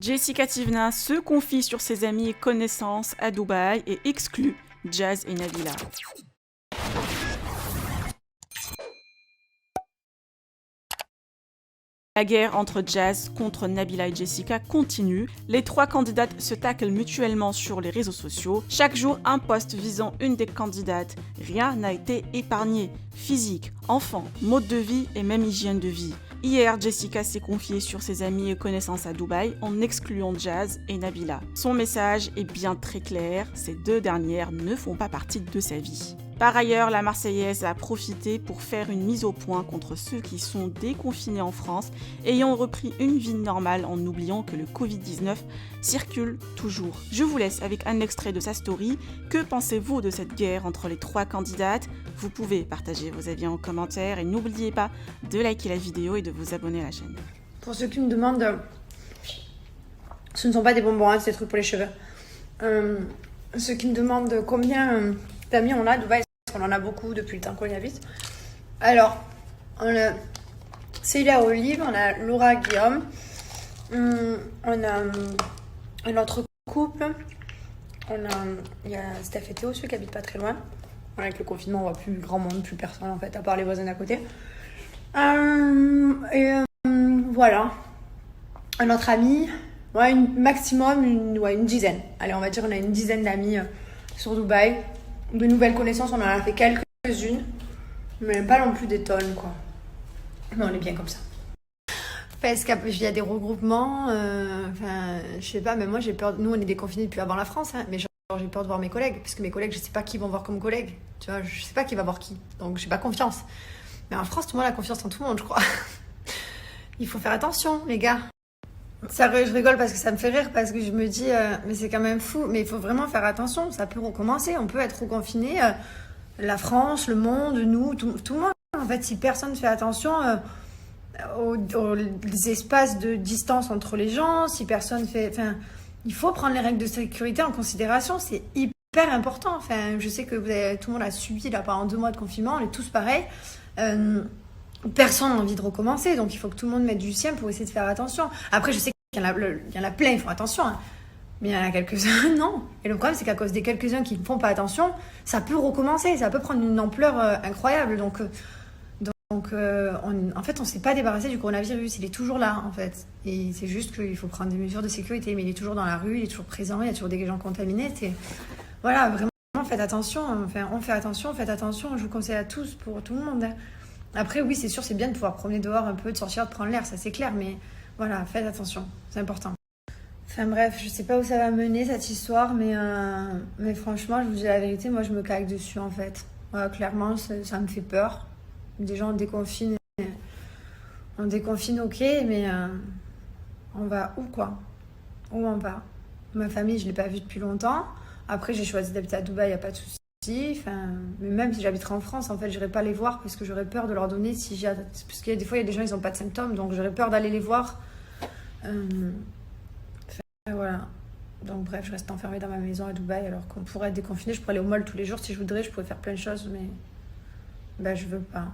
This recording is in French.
Jessica Tivna se confie sur ses amis et connaissances à Dubaï et exclut Jazz et Nabila. La guerre entre Jazz contre Nabila et Jessica continue. Les trois candidates se taclent mutuellement sur les réseaux sociaux. Chaque jour, un post visant une des candidates. Rien n'a été épargné. Physique, enfant, mode de vie et même hygiène de vie. Hier, Jessica s'est confiée sur ses amis et connaissances à Dubaï en excluant Jazz et Nabila. Son message est bien très clair, ces deux dernières ne font pas partie de sa vie. Par ailleurs, la Marseillaise a profité pour faire une mise au point contre ceux qui sont déconfinés en France, ayant repris une vie normale en oubliant que le Covid-19 circule toujours. Je vous laisse avec un extrait de sa story. Que pensez-vous de cette guerre entre les trois candidates? Vous pouvez partager vos avis en commentaire et n'oubliez pas de liker la vidéo et de vous abonner à la chaîne. Pour ceux qui me demandent, ce ne sont pas des bonbons, hein, c'est des trucs pour les cheveux. Ceux qui me demandent combien d'amis on a à Dubaï, parce qu'on en a beaucoup depuis le temps qu'on y habite. Alors, on a Célia Olive, on a Laura Guillaume, on a un autre couple, il y a Steph et Théo, ceux qui habitent pas très loin. Avec le confinement, on voit plus grand monde, plus personne en fait, à part les voisins d'à côté. Voilà. Un autre ami, ouais, maximum une dizaine. Allez, on va dire on a une dizaine d'amis sur Dubaï. De nouvelles connaissances, on en a fait quelques-unes, mais pas non plus des tonnes, quoi. Mais on est bien comme ça. Parce qu'il y a des regroupements, je sais pas, mais moi j'ai peur. Nous on est déconfinés depuis avant la France, hein, mais genre, j'ai peur de voir mes collègues, parce que mes collègues, je sais pas qui vont voir comme collègues. Tu vois, je sais pas qui va voir qui, donc j'ai pas confiance. Mais en France, tout le monde a confiance en tout le monde, je crois. Il faut faire attention, les gars. Sérieux, je rigole parce que ça me fait rire, parce que je me dis, mais c'est quand même fou, mais il faut vraiment faire attention, ça peut recommencer, on peut être reconfiné, la France, le monde, nous, tout le monde. En fait, si personne ne fait attention aux espaces de distance entre les gens, si personne fait... Enfin, il faut prendre les règles de sécurité en considération, c'est hyper important. Enfin, je sais que tout le monde a subi là, pendant 2 mois de confinement, on est tous pareils. Personne n'a envie de recommencer, donc il faut que tout le monde mette du sien pour essayer de faire attention. Après, je sais qu'il y en a plein, ils font attention, hein. Mais il y en a quelques-uns, non. Et le problème, c'est qu'à cause des quelques-uns qui ne font pas attention, ça peut recommencer, ça peut prendre une ampleur incroyable. Donc, en fait, on ne s'est pas débarrassé du coronavirus, il est toujours là, en fait. Et c'est juste qu'il faut prendre des mesures de sécurité, mais il est toujours dans la rue, il est toujours présent, il y a toujours des gens contaminés. Voilà, vraiment, faites attention. Enfin, on fait attention, faites attention. Je vous conseille à tous, pour tout le monde, hein. Après, oui, c'est sûr, c'est bien de pouvoir promener dehors un peu, de sortir, de prendre l'air, ça c'est clair, mais voilà, faites attention, c'est important. Enfin bref, je sais pas où ça va mener cette histoire, mais franchement, je vous dis la vérité, moi je me cague dessus en fait. Voilà, clairement, ça me fait peur. Des gens déconfinent, on déconfine, ok, mais on va où quoi? Où on va? Ma famille, je l'ai pas vue depuis longtemps. Après, j'ai choisi d'habiter à Dubaï, y a pas de souci. Enfin, mais même si j'habiterais en France, en fait, j'irais pas les voir parce que j'aurais peur de leur donner parce qu'il y a des fois, il y a des gens, ils ont pas de symptômes, donc j'aurais peur d'aller les voir. Voilà. Donc bref, je reste enfermée dans ma maison à Dubaï alors qu'on pourrait être déconfiné. Je pourrais aller au mall tous les jours si je voudrais, je pourrais faire plein de choses, mais je veux pas.